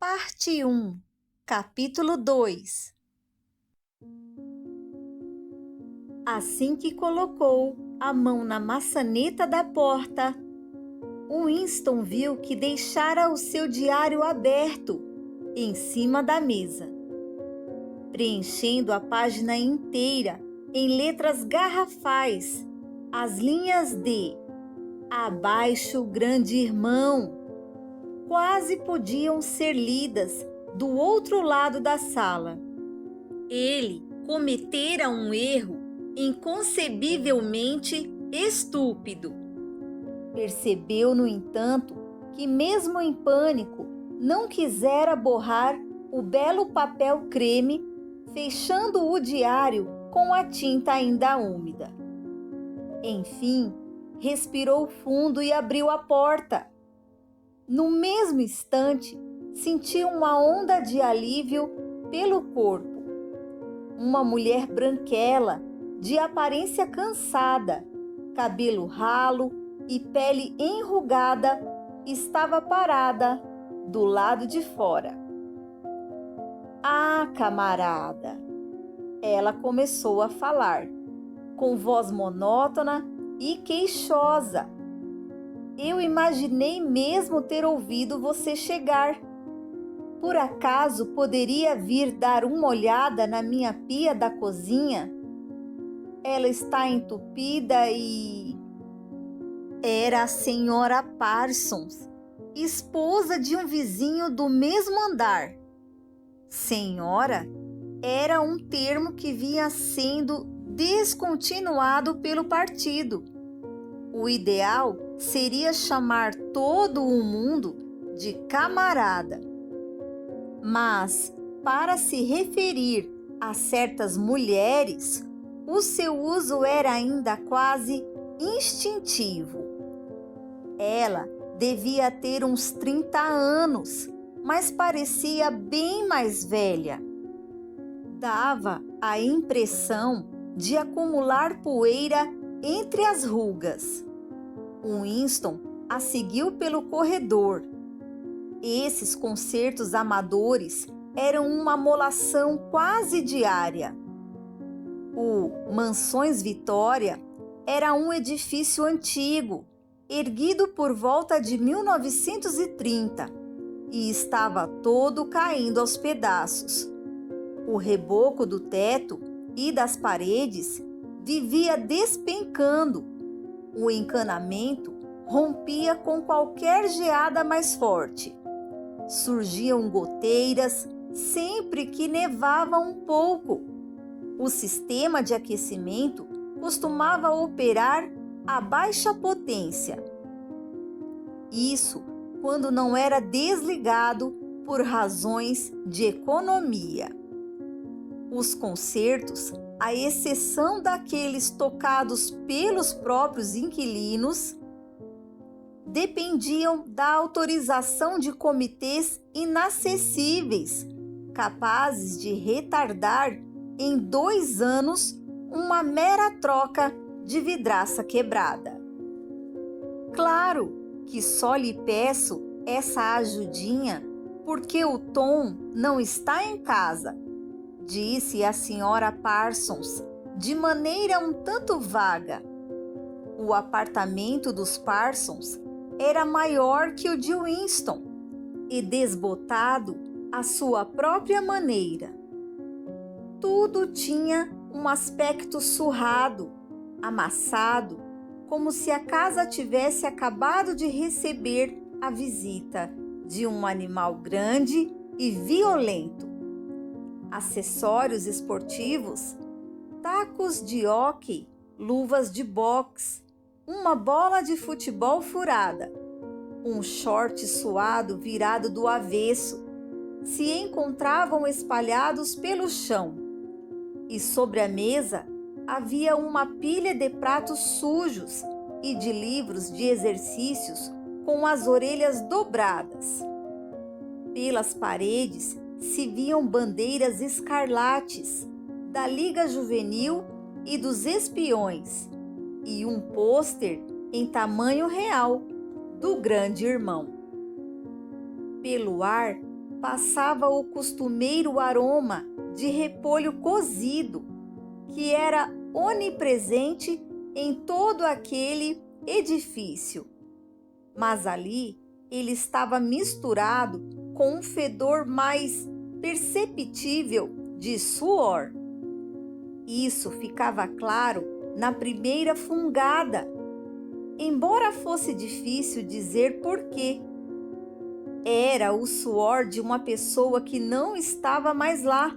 Parte 1, Capítulo 2. Assim que colocou a mão na maçaneta da porta, Winston viu que deixara o seu diário aberto em cima da mesa, preenchendo a página inteira em letras garrafais, as linhas de "Abaixo, grande irmão" quase podiam ser lidas do outro lado da sala. Ele cometera um erro inconcebivelmente estúpido. Percebeu, no entanto, que mesmo em pânico, não quisera borrar o belo papel creme, fechando o diário com a tinta ainda úmida. Enfim, respirou fundo e abriu a porta. No mesmo instante, sentiu uma onda de alívio pelo corpo. Uma mulher branquela, de aparência cansada, cabelo ralo e pele enrugada, estava parada do lado de fora. "Ah, camarada!" Ela começou a falar, com voz monótona e queixosa. "Eu imaginei mesmo ter ouvido você chegar. Por acaso poderia vir dar uma olhada na minha pia da cozinha? Ela está entupida e..." Era a senhora Parsons, esposa de um vizinho do mesmo andar. Senhora era um termo que vinha sendo descontinuado pelo partido. O ideal seria chamar todo o mundo de camarada. Mas, para se referir a certas mulheres, o seu uso era ainda quase instintivo. Ela devia ter uns 30 anos, mas parecia bem mais velha. Dava a impressão de acumular poeira entre as rugas. Winston a seguiu pelo corredor. Esses concertos amadores eram uma molação quase diária. O Mansões Vitória era um edifício antigo, erguido por volta de 1930, e estava todo caindo aos pedaços. O reboco do teto e das paredes vivia despencando. O encanamento rompia com qualquer geada mais forte. Surgiam goteiras sempre que nevava um pouco. O sistema de aquecimento costumava operar a baixa potência. Isso quando não era desligado por razões de economia. Os concertos, à exceção daqueles tocados pelos próprios inquilinos, dependiam da autorização de comitês inacessíveis, capazes de retardar em 2 anos uma mera troca de vidraça quebrada. "Claro que só lhe peço essa ajudinha porque o Tom não está em casa", disse a senhora Parsons, de maneira um tanto vaga. O apartamento dos Parsons era maior que o de Winston e desbotado à sua própria maneira. Tudo tinha um aspecto surrado, amassado, como se a casa tivesse acabado de receber a visita de um animal grande e violento. Acessórios esportivos, tacos de hóquei, luvas de boxe, uma bola de futebol furada, um short suado virado do avesso, se encontravam espalhados pelo chão, e sobre a mesa havia uma pilha de pratos sujos e de livros de exercícios com as orelhas dobradas. Pelas paredes se viam bandeiras escarlates da Liga Juvenil e dos Espiões e um pôster em tamanho real do Grande Irmão. Pelo ar passava o costumeiro aroma de repolho cozido, que era onipresente em todo aquele edifício. Mas ali ele estava misturado com um fedor mais perceptível de suor. Isso ficava claro na primeira fungada, embora fosse difícil dizer porquê. Era o suor de uma pessoa que não estava mais lá.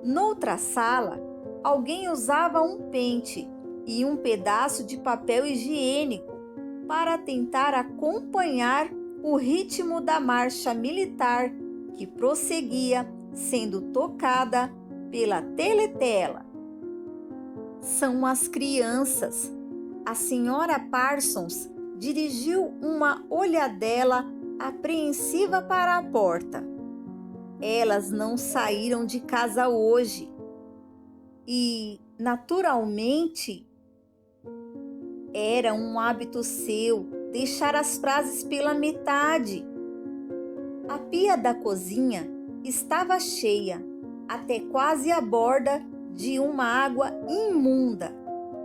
Noutra sala, alguém usava um pente e um pedaço de papel higiênico para tentar acompanhar o ritmo da marcha militar que prosseguia sendo tocada pela teletela. São as crianças. A senhora Parsons dirigiu uma olhadela apreensiva para a porta. Elas não saíram de casa hoje e, naturalmente, era um hábito seu deixar as frases pela metade. A pia da cozinha estava cheia, até quase à borda de uma água imunda,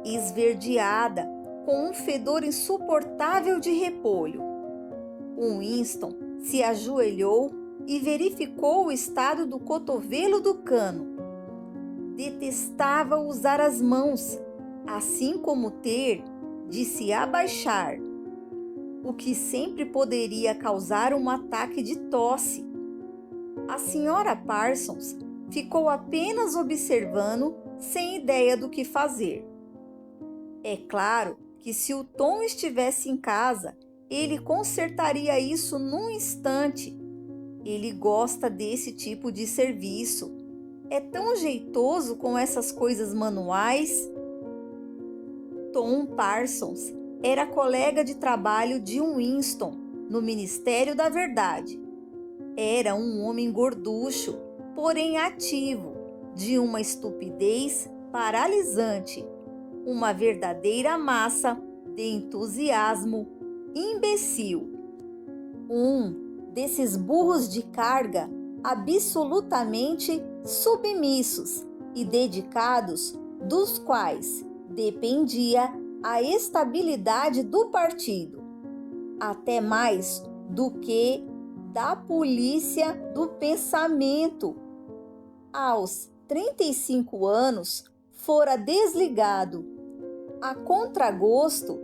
esverdeada, com um fedor insuportável de repolho. Winston se ajoelhou e verificou o estado do cotovelo do cano. Detestava usar as mãos, assim como ter de se abaixar, o que sempre poderia causar um ataque de tosse. A senhora Parsons ficou apenas observando, sem ideia do que fazer. É claro que se o Tom estivesse em casa, ele consertaria isso num instante. Ele gosta desse tipo de serviço. É tão jeitoso com essas coisas manuais. Tom Parsons era colega de trabalho de Winston no Ministério da Verdade. Era um homem gorducho, porém ativo, de uma estupidez paralisante, uma verdadeira massa de entusiasmo imbecil. Um desses burros de carga absolutamente submissos e dedicados, dos quais dependia a estabilidade do partido, até mais do que da polícia do pensamento. Aos 35 anos, fora desligado, a contragosto,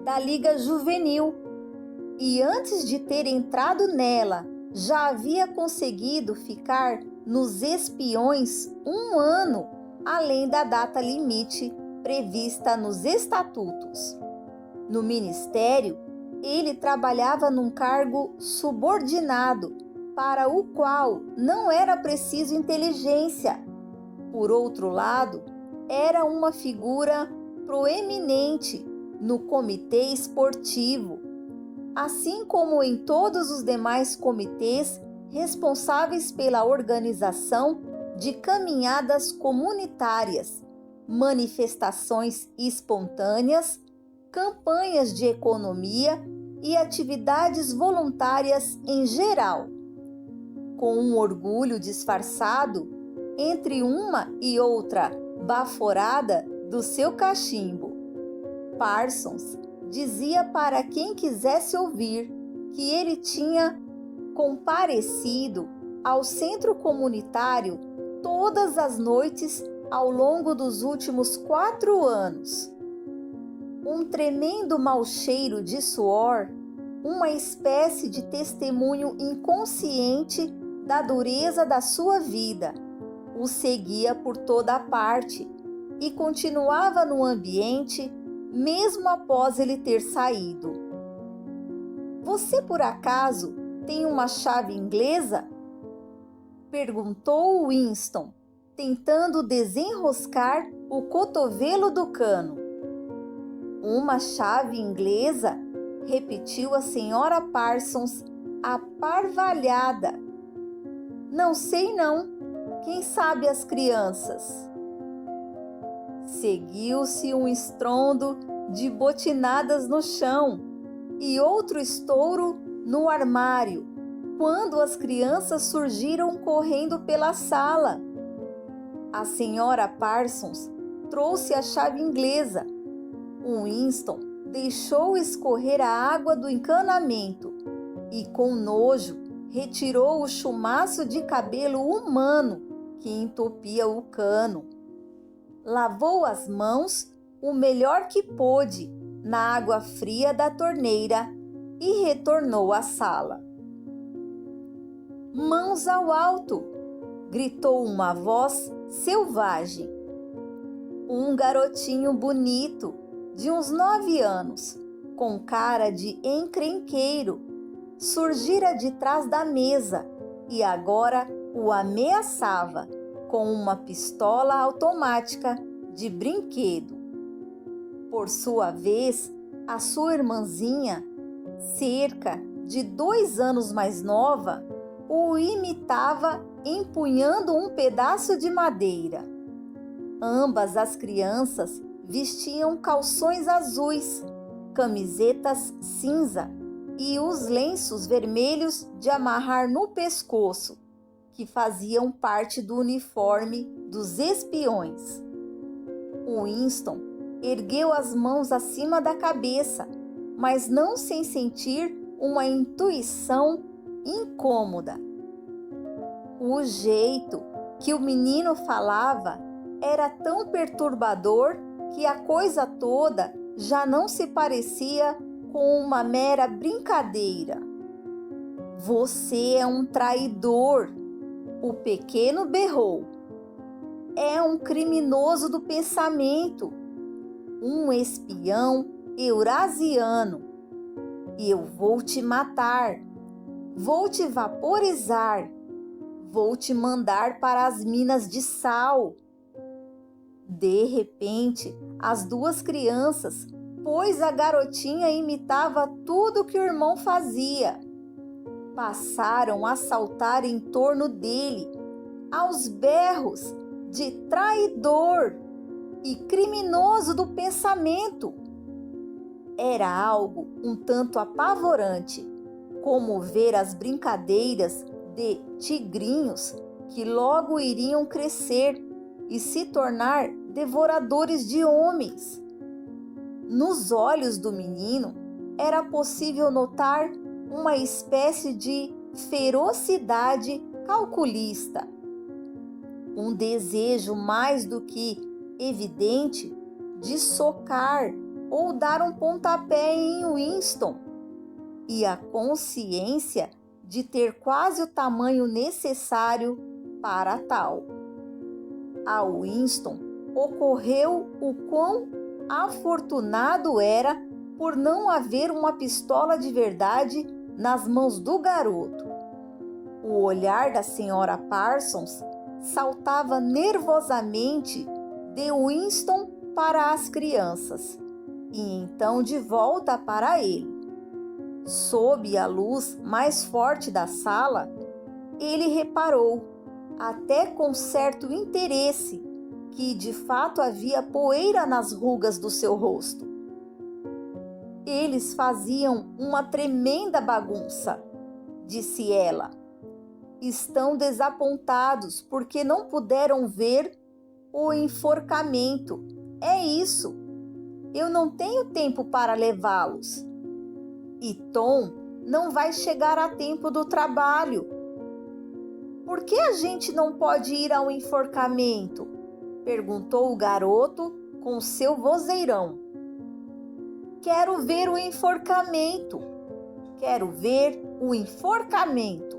da Liga Juvenil, e antes de ter entrado nela, já havia conseguido ficar nos espiões 1 ano, além da data limite prevista nos estatutos. No ministério, ele trabalhava num cargo subordinado, para o qual não era preciso inteligência. Por outro lado, era uma figura proeminente no comitê esportivo, assim como em todos os demais comitês responsáveis pela organização de caminhadas comunitárias, manifestações espontâneas, campanhas de economia e atividades voluntárias em geral. Com um orgulho disfarçado entre uma e outra baforada do seu cachimbo, Parsons dizia para quem quisesse ouvir que ele tinha comparecido ao centro comunitário todas as noites ao longo dos últimos 4 anos. Um tremendo mau cheiro de suor, uma espécie de testemunho inconsciente da dureza da sua vida, o seguia por toda a parte e continuava no ambiente mesmo após ele ter saído. Você por acaso tem uma chave inglesa? Perguntou Winston, tentando desenroscar o cotovelo do cano. Uma chave inglesa? Repetiu a senhora Parsons, aparvalhada. Não sei não. Quem sabe as crianças? Seguiu-se um estrondo de botinadas no chão e outro estouro no armário. quando as crianças surgiram correndo pela sala. A senhora Parsons trouxe a chave inglesa. Winston deixou escorrer a água do encanamento e, com nojo, retirou o chumaço de cabelo humano que entupia o cano. Lavou as mãos o melhor que pôde na água fria da torneira e retornou à sala. "Mãos ao alto!" gritou uma voz selvagem. Um garotinho bonito, de uns 9 anos, com cara de encrenqueiro, surgira de trás da mesa e agora o ameaçava com uma pistola automática de brinquedo. Por sua vez, a sua irmãzinha, cerca de 2 anos mais nova, o imitava empunhando um pedaço de madeira. Ambas as crianças vestiam calções azuis, camisetas cinza e os lenços vermelhos de amarrar no pescoço, que faziam parte do uniforme dos espiões. Winston ergueu as mãos acima da cabeça, mas não sem sentir uma intuição incômoda. O jeito que o menino falava era tão perturbador que a coisa toda já não se parecia com uma mera brincadeira. "Você é um traidor!" o pequeno berrou. "É um criminoso do pensamento, um espião eurasiano. E eu vou te matar, vou te vaporizar, vou te mandar para as minas de sal." De repente, as 2 crianças, pois a garotinha imitava tudo que o irmão fazia, passaram a saltar em torno dele, aos berros de traidor e criminoso do pensamento. Era algo um tanto apavorante, como ver as brincadeiras de tigrinhos que logo iriam crescer e se tornar devoradores de homens. Nos olhos do menino era possível notar uma espécie de ferocidade calculista, um desejo mais do que evidente de socar ou dar um pontapé em Winston, e a consciência de ter quase o tamanho necessário para tal. A Winston ocorreu o quão afortunado era por não haver uma pistola de verdade nas mãos do garoto. O olhar da senhora Parsons saltava nervosamente de Winston para as crianças e então de volta para ele. Sob a luz mais forte da sala, ele reparou, até com certo interesse, que de fato havia poeira nas rugas do seu rosto. "Eles faziam uma tremenda bagunça", disse ela. "Estão desapontados porque não puderam ver o enforcamento. É isso. Eu não tenho tempo para levá-los. E Tom não vai chegar a tempo do trabalho." "Por que a gente não pode ir ao enforcamento?" perguntou o garoto com seu vozeirão. "Quero ver o enforcamento! Quero ver o enforcamento!"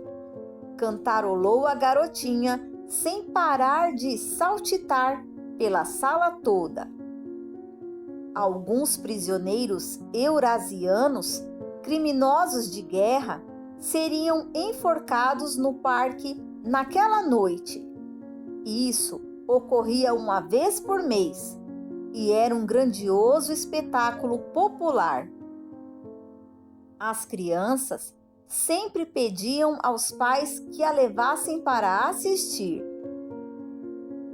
cantarolou a garotinha sem parar de saltitar pela sala toda. Alguns prisioneiros eurasianos, criminosos de guerra, seriam enforcados no parque naquela noite. Isso ocorria uma vez por mês e era um grandioso espetáculo popular. As crianças sempre pediam aos pais que a levassem para assistir.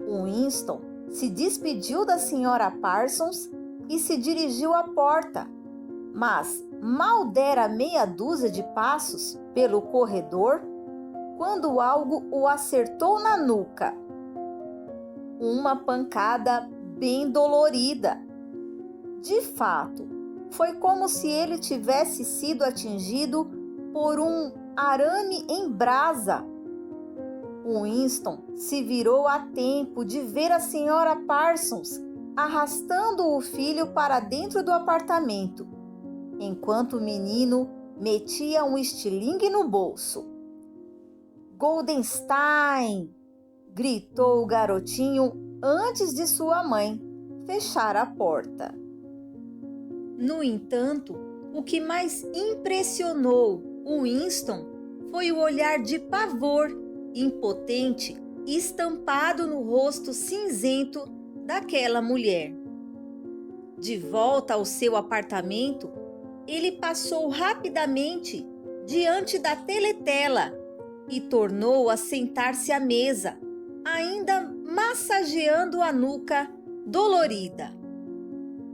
Winston se despediu da senhora Parsons e se dirigiu à porta, mas mal dera meia dúzia de passos pelo corredor, quando algo o acertou na nuca. Uma pancada bem dolorida. De fato, foi como se ele tivesse sido atingido por um arame em brasa. Winston se virou a tempo de ver a senhora Parsons arrastando o filho para dentro do apartamento, enquanto o menino metia um estilingue no bolso. Goldenstein! Gritou o garotinho antes de sua mãe fechar a porta. No entanto, o que mais impressionou Winston foi o olhar de pavor impotente estampado no rosto cinzento daquela mulher. De volta ao seu apartamento, ele passou rapidamente diante da teletela e tornou a sentar-se à mesa, ainda massageando a nuca dolorida.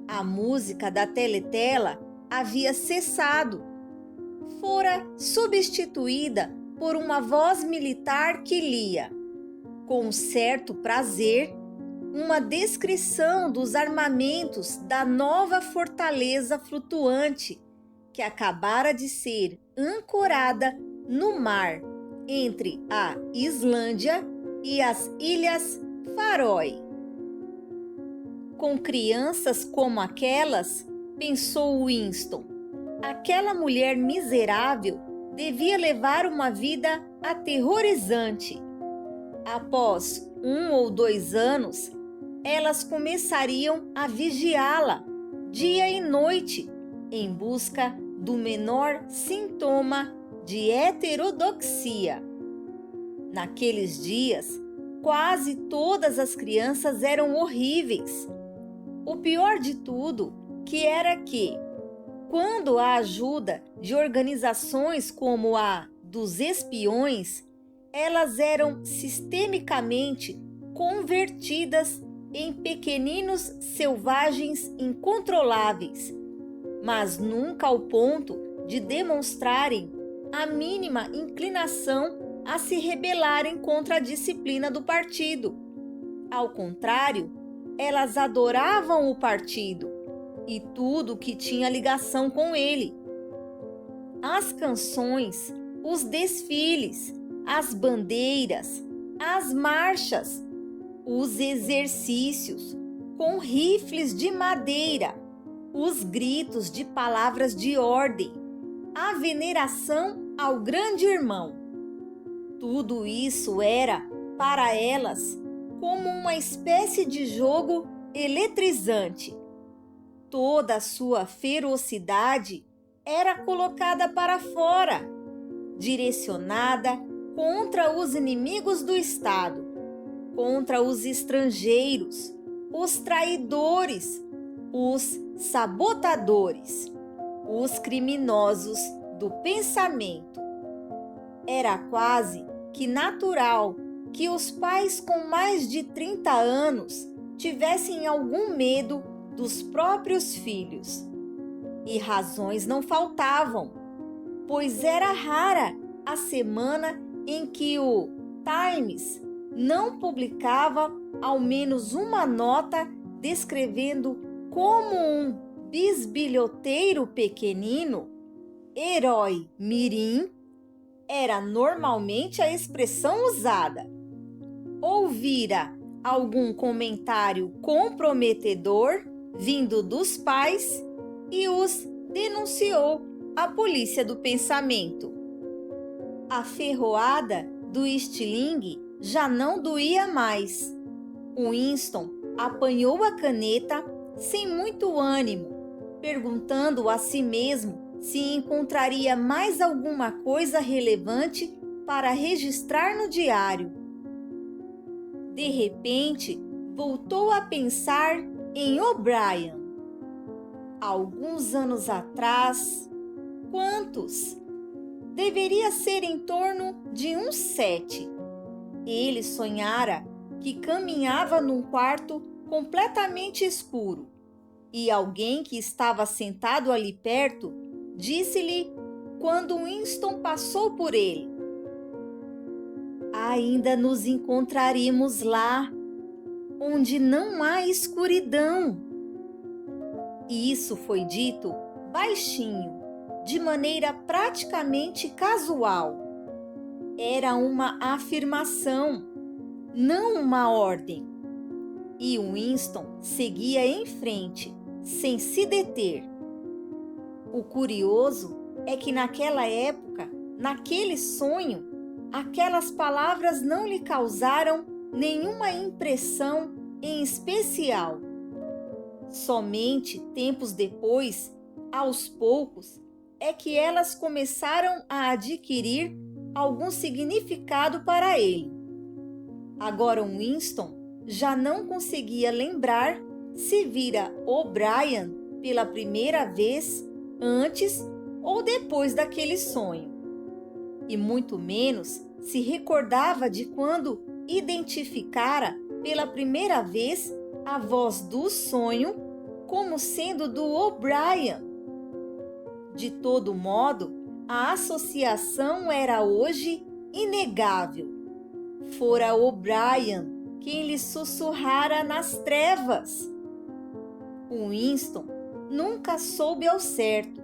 A música da teletela havia cessado. Fora substituída por uma voz militar que lia, com certo prazer, uma descrição dos armamentos da nova fortaleza flutuante que acabara de ser ancorada no mar entre a Islândia e as Ilhas Faroe. Com crianças como aquelas, pensou Winston, aquela mulher miserável devia levar uma vida aterrorizante. Após 1 ou 2 anos, elas começariam a vigiá-la, dia e noite, em busca do menor sintoma de heterodoxia. Naqueles dias, quase todas as crianças eram horríveis. O pior de tudo que era que, quando a ajuda de organizações como a dos espiões, elas eram sistemicamente convertidas em pequeninos selvagens incontroláveis, mas nunca ao ponto de demonstrarem a mínima inclinação a se rebelarem contra a disciplina do partido. Ao contrário, elas adoravam o partido e tudo que tinha ligação com ele. As canções, os desfiles, as bandeiras, as marchas, os exercícios com rifles de madeira, os gritos de palavras de ordem, a veneração ao grande irmão. Tudo isso era, para elas, como uma espécie de jogo eletrizante. Toda a sua ferocidade era colocada para fora, direcionada contra os inimigos do Estado, contra os estrangeiros, os traidores, os sabotadores, os criminosos do pensamento. Era quase que natural que os pais com mais de 30 anos tivessem algum medo dos próprios filhos. E razões não faltavam, pois era rara a semana em que o Times não publicava ao menos uma nota descrevendo como um bisbilhoteiro pequenino, herói mirim, era normalmente a expressão usada. Ouvira algum comentário comprometedor vindo dos pais e os denunciou à polícia do pensamento. A ferroada do estilingue já não doía mais. Winston apanhou a caneta sem muito ânimo, perguntando a si mesmo se encontraria mais alguma coisa relevante para registrar no diário. De repente, voltou a pensar em O'Brien. Alguns anos atrás, quantos? Deveria ser em torno de uns 7. Ele sonhara que caminhava num quarto completamente escuro e alguém que estava sentado ali perto disse-lhe quando Winston passou por ele. Ainda nos encontraremos lá, onde não há escuridão. E isso foi dito baixinho, de maneira praticamente casual. Era uma afirmação, não uma ordem. E Winston seguia em frente, sem se deter. O curioso é que naquela época, naquele sonho, aquelas palavras não lhe causaram nenhuma impressão em especial. Somente tempos depois, aos poucos, é que elas começaram a adquirir algum significado para ele. Agora Winston já não conseguia lembrar se vira O'Brien pela primeira vez antes ou depois daquele sonho. E muito menos se recordava de quando identificara pela primeira vez a voz do sonho como sendo do O'Brien. De todo modo, a associação era hoje inegável. Fora O'Brien quem lhe sussurrara nas trevas. Winston nunca soube ao certo,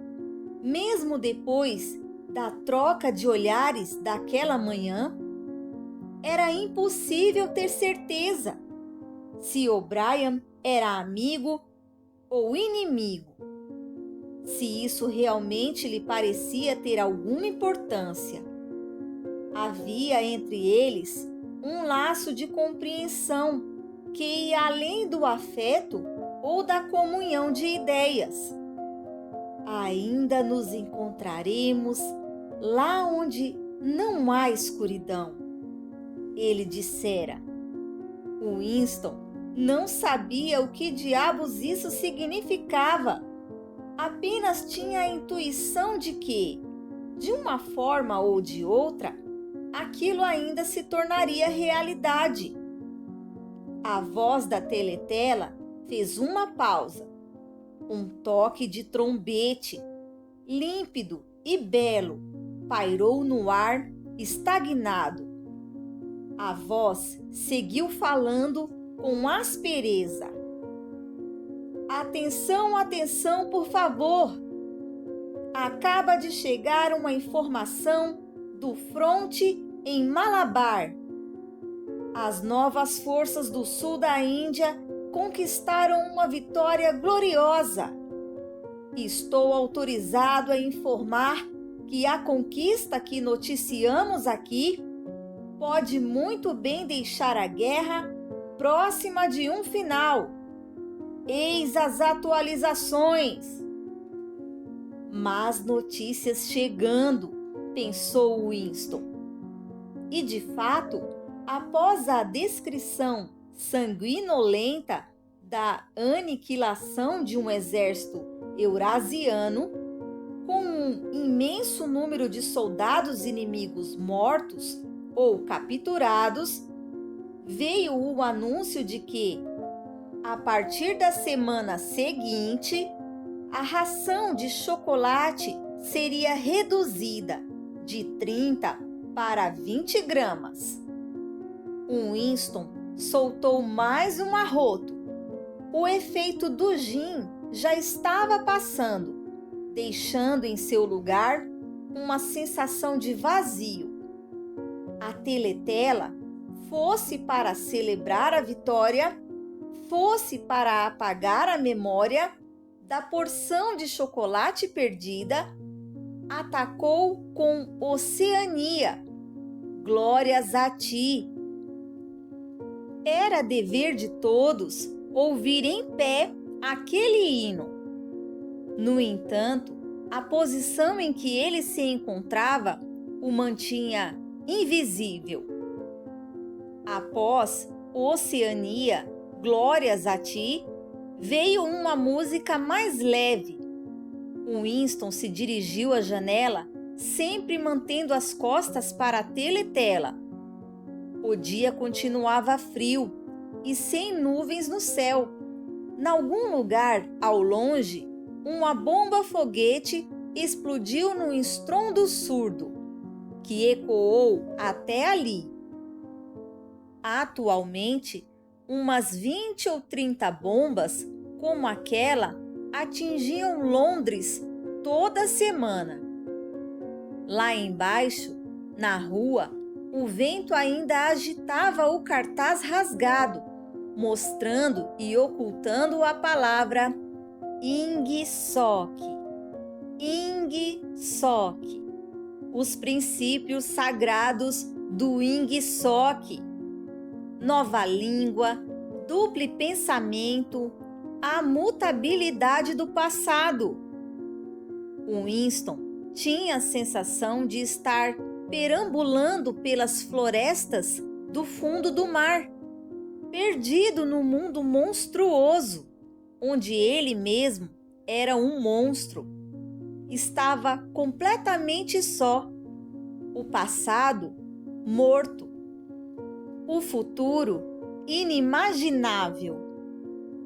mesmo depois da troca de olhares daquela manhã, era impossível ter certeza se O'Brien era amigo ou inimigo, se isso realmente lhe parecia ter alguma importância. Havia entre eles um laço de compreensão que ia além do afeto ou da comunhão de ideias. Ainda nos encontraremos lá onde não há escuridão, ele dissera. Winston não sabia o que diabos isso significava. Apenas tinha a intuição de que, de uma forma ou de outra, aquilo ainda se tornaria realidade. A voz da teletela fez uma pausa. Um toque de trombete, límpido e belo, pairou no ar estagnado. A voz seguiu falando com aspereza. Atenção, atenção, por favor! Acaba de chegar uma informação do fronte em Malabar. As novas forças do sul da Índia conquistaram uma vitória gloriosa. Estou autorizado a informar que a conquista que noticiamos aqui pode muito bem deixar a guerra próxima de um final. Eis as atualizações. Más notícias chegando, pensou Winston. E de fato, após a descrição sanguinolenta da aniquilação de um exército eurasiano, com um imenso número de soldados inimigos mortos ou capturados, veio o anúncio de que, a partir da semana seguinte, a ração de chocolate seria reduzida de 30 para 20 gramas. Winston soltou mais um arroto. O efeito do gin já estava passando, deixando em seu lugar uma sensação de vazio. A teletela, fosse para celebrar a vitória, fosse para apagar a memória da porção de chocolate perdida, atacou com Oceania. Glórias a ti! Era dever de todos ouvir em pé aquele hino. No entanto, a posição em que ele se encontrava o mantinha invisível. Após Oceania, glórias a ti, veio uma música mais leve. Winston se dirigiu à janela, sempre mantendo as costas para a teletela. O dia continuava frio e sem nuvens no céu. Em algum lugar, ao longe, uma bomba-foguete explodiu num estrondo surdo, que ecoou até ali. Atualmente, umas 20 ou 30 bombas como aquela atingiam Londres toda semana. Lá embaixo, na rua, o vento ainda agitava o cartaz rasgado, mostrando e ocultando a palavra Ingsoc. Ingsoc. Os princípios sagrados do Ingsoc. Nova língua, duplo pensamento, a mutabilidade do passado. Winston tinha a sensação de estar perambulando pelas florestas do fundo do mar, perdido no mundo monstruoso, onde ele mesmo era um monstro. Estava completamente só, o passado morto, o futuro inimaginável.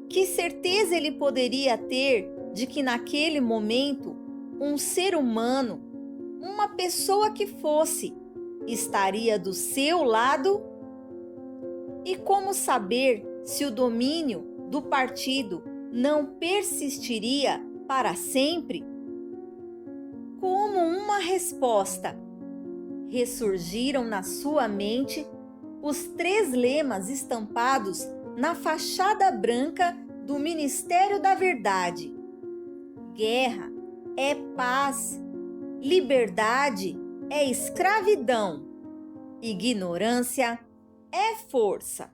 Que certeza ele poderia ter de que naquele momento um ser humano, uma pessoa que fosse, estaria do seu lado? E como saber se o domínio do partido não persistiria para sempre? Como uma resposta, ressurgiram na sua mente os 3 lemas estampados na fachada branca do Ministério da Verdade: guerra é paz, liberdade é escravidão, ignorância é força.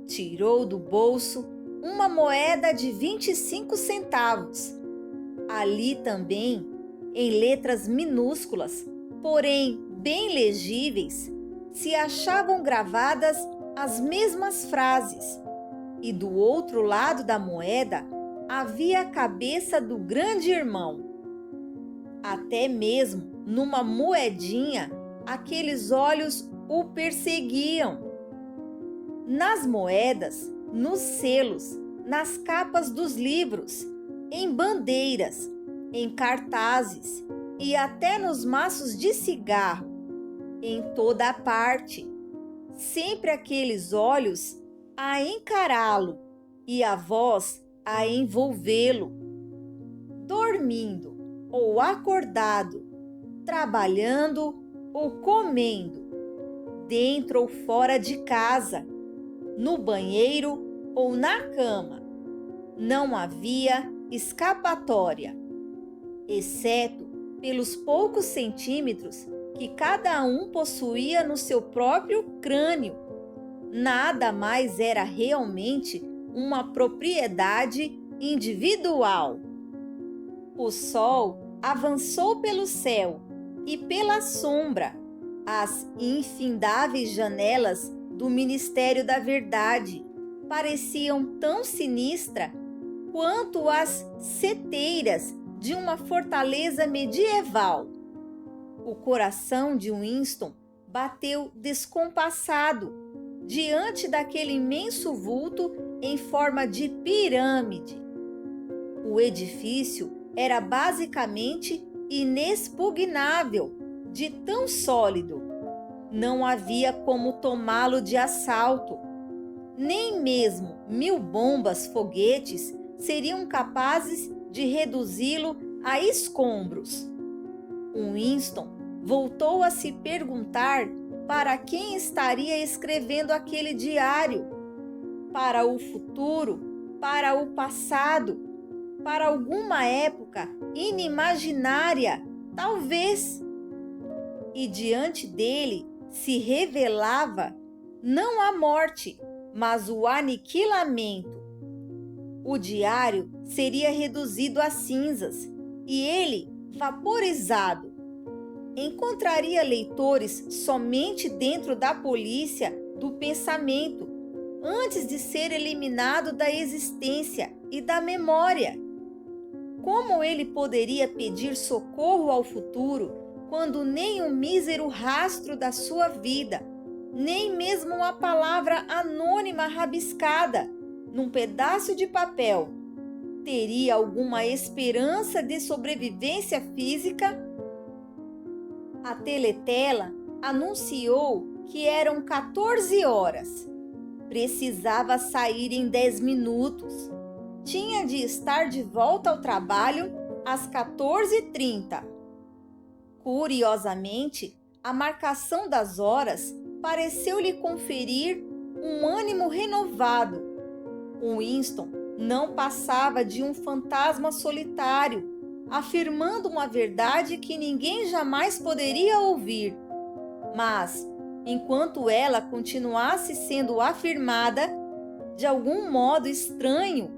Tirou do bolso uma moeda de 25 centavos. Ali também, em letras minúsculas, porém bem legíveis, se achavam gravadas as mesmas frases, e do outro lado da moeda havia a cabeça do grande irmão. Até mesmo numa moedinha, aqueles olhos o perseguiam. Nas moedas, nos selos, nas capas dos livros, em bandeiras, em cartazes e até nos maços de cigarro, em toda a parte, sempre aqueles olhos a encará-lo e a voz a envolvê-lo. Dormindo ou acordado, trabalhando ou comendo, dentro ou fora de casa, no banheiro ou na cama, não havia escapatória, exceto pelos poucos centímetros que cada um possuía no seu próprio crânio. Nada mais era realmente uma propriedade individual. O sol avançou pelo céu e pela sombra. As infindáveis janelas do Ministério da Verdade pareciam tão sinistras quanto as seteiras de uma fortaleza medieval. O coração de Winston bateu descompassado diante daquele imenso vulto em forma de pirâmide. O edifício era basicamente inexpugnável, de tão sólido. Não havia como tomá-lo de assalto. Nem mesmo 1000 bombas foguetes seriam capazes de reduzi-lo a escombros. Winston voltou a se perguntar para quem estaria escrevendo aquele diário. Para o futuro, para o passado, para alguma época inimaginária, talvez. E diante dele se revelava não a morte, mas o aniquilamento. O diário seria reduzido a cinzas e ele vaporizado. Encontraria leitores somente dentro da polícia do pensamento, antes de ser eliminado da existência e da memória. Como ele poderia pedir socorro ao futuro quando nem um mísero rastro da sua vida, nem mesmo uma palavra anônima rabiscada num pedaço de papel, teria alguma esperança de sobrevivência física? A teletela anunciou que eram 14 horas. Precisava sair em 10 minutos. Tinha de estar de volta ao trabalho às 14h30. Curiosamente, a marcação das horas pareceu-lhe conferir um ânimo renovado. Winston não passava de um fantasma solitário, afirmando uma verdade que ninguém jamais poderia ouvir. Mas, enquanto ela continuasse sendo afirmada, de algum modo estranho,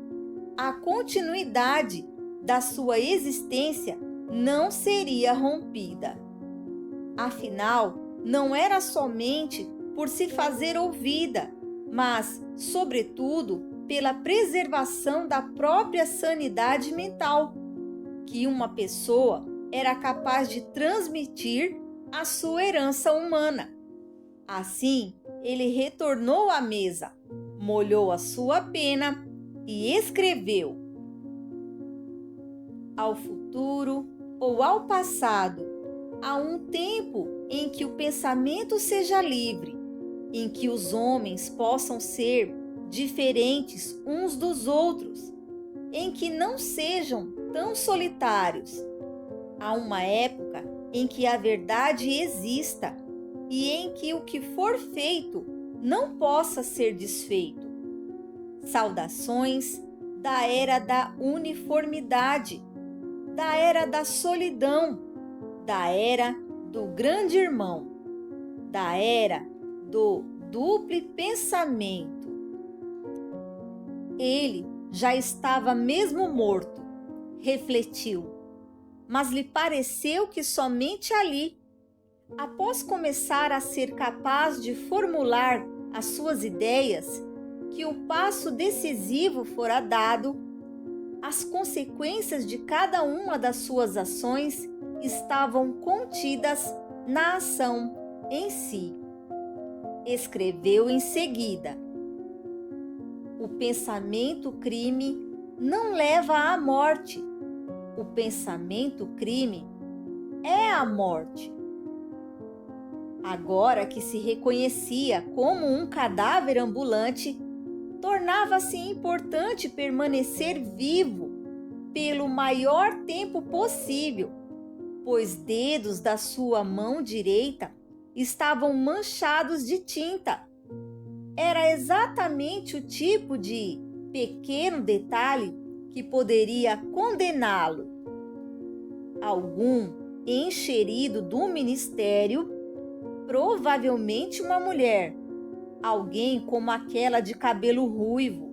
a continuidade da sua existência não seria rompida. Afinal, não era somente por se fazer ouvida, mas, sobretudo, pela preservação da própria sanidade mental, que uma pessoa era capaz de transmitir à sua herança humana. Assim, ele retornou à mesa, molhou a sua pena e escreveu: ao futuro ou ao passado, há um tempo em que o pensamento seja livre, em que os homens possam ser diferentes uns dos outros, em que não sejam tão solitários. Há uma época em que a verdade exista e em que o que for feito não possa ser desfeito. Saudações da era da uniformidade, da era da solidão, da era do grande irmão, da era do duplo pensamento. Ele já estava mesmo morto, refletiu, mas lhe pareceu que somente ali, após começar a ser capaz de formular as suas ideias, que o passo decisivo fora dado. As consequências de cada uma das suas ações estavam contidas na ação em si. Escreveu em seguida: o pensamento crime não leva à morte. O pensamento crime é a morte. Agora que se reconhecia como um cadáver ambulante, tornava-se importante permanecer vivo pelo maior tempo possível, pois dedos da sua mão direita estavam manchados de tinta. Era exatamente o tipo de pequeno detalhe que poderia condená-lo. Algum encherido do ministério, provavelmente uma mulher, alguém como aquela de cabelo ruivo,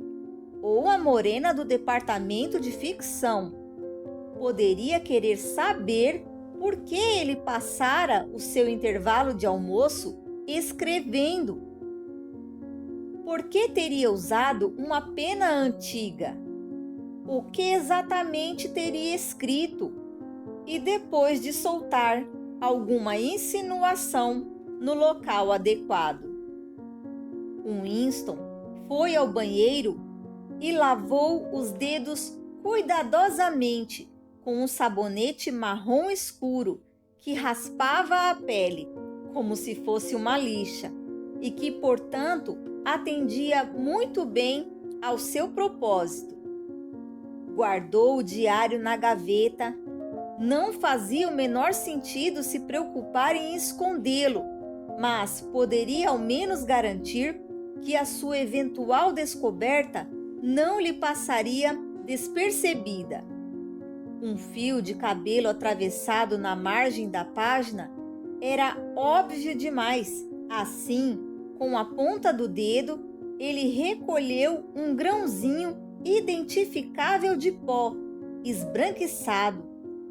ou a morena do departamento de ficção, poderia querer saber por que ele passara o seu intervalo de almoço escrevendo. Por que teria usado uma pena antiga? O que exatamente teria escrito? E depois de soltar alguma insinuação no local adequado. Winston foi ao banheiro e lavou os dedos cuidadosamente com um sabonete marrom escuro que raspava a pele como se fosse uma lixa e que, portanto, atendia muito bem ao seu propósito. Guardou o diário na gaveta. Não fazia o menor sentido se preocupar em escondê-lo, mas poderia ao menos garantir que a sua eventual descoberta não lhe passaria despercebida. Um fio de cabelo atravessado na margem da página era óbvio demais. Assim, com a ponta do dedo, ele recolheu um grãozinho identificável de pó, esbranquiçado,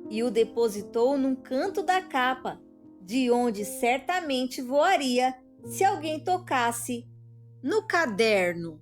e o depositou num canto da capa, de onde certamente voaria se alguém tocasse no caderno.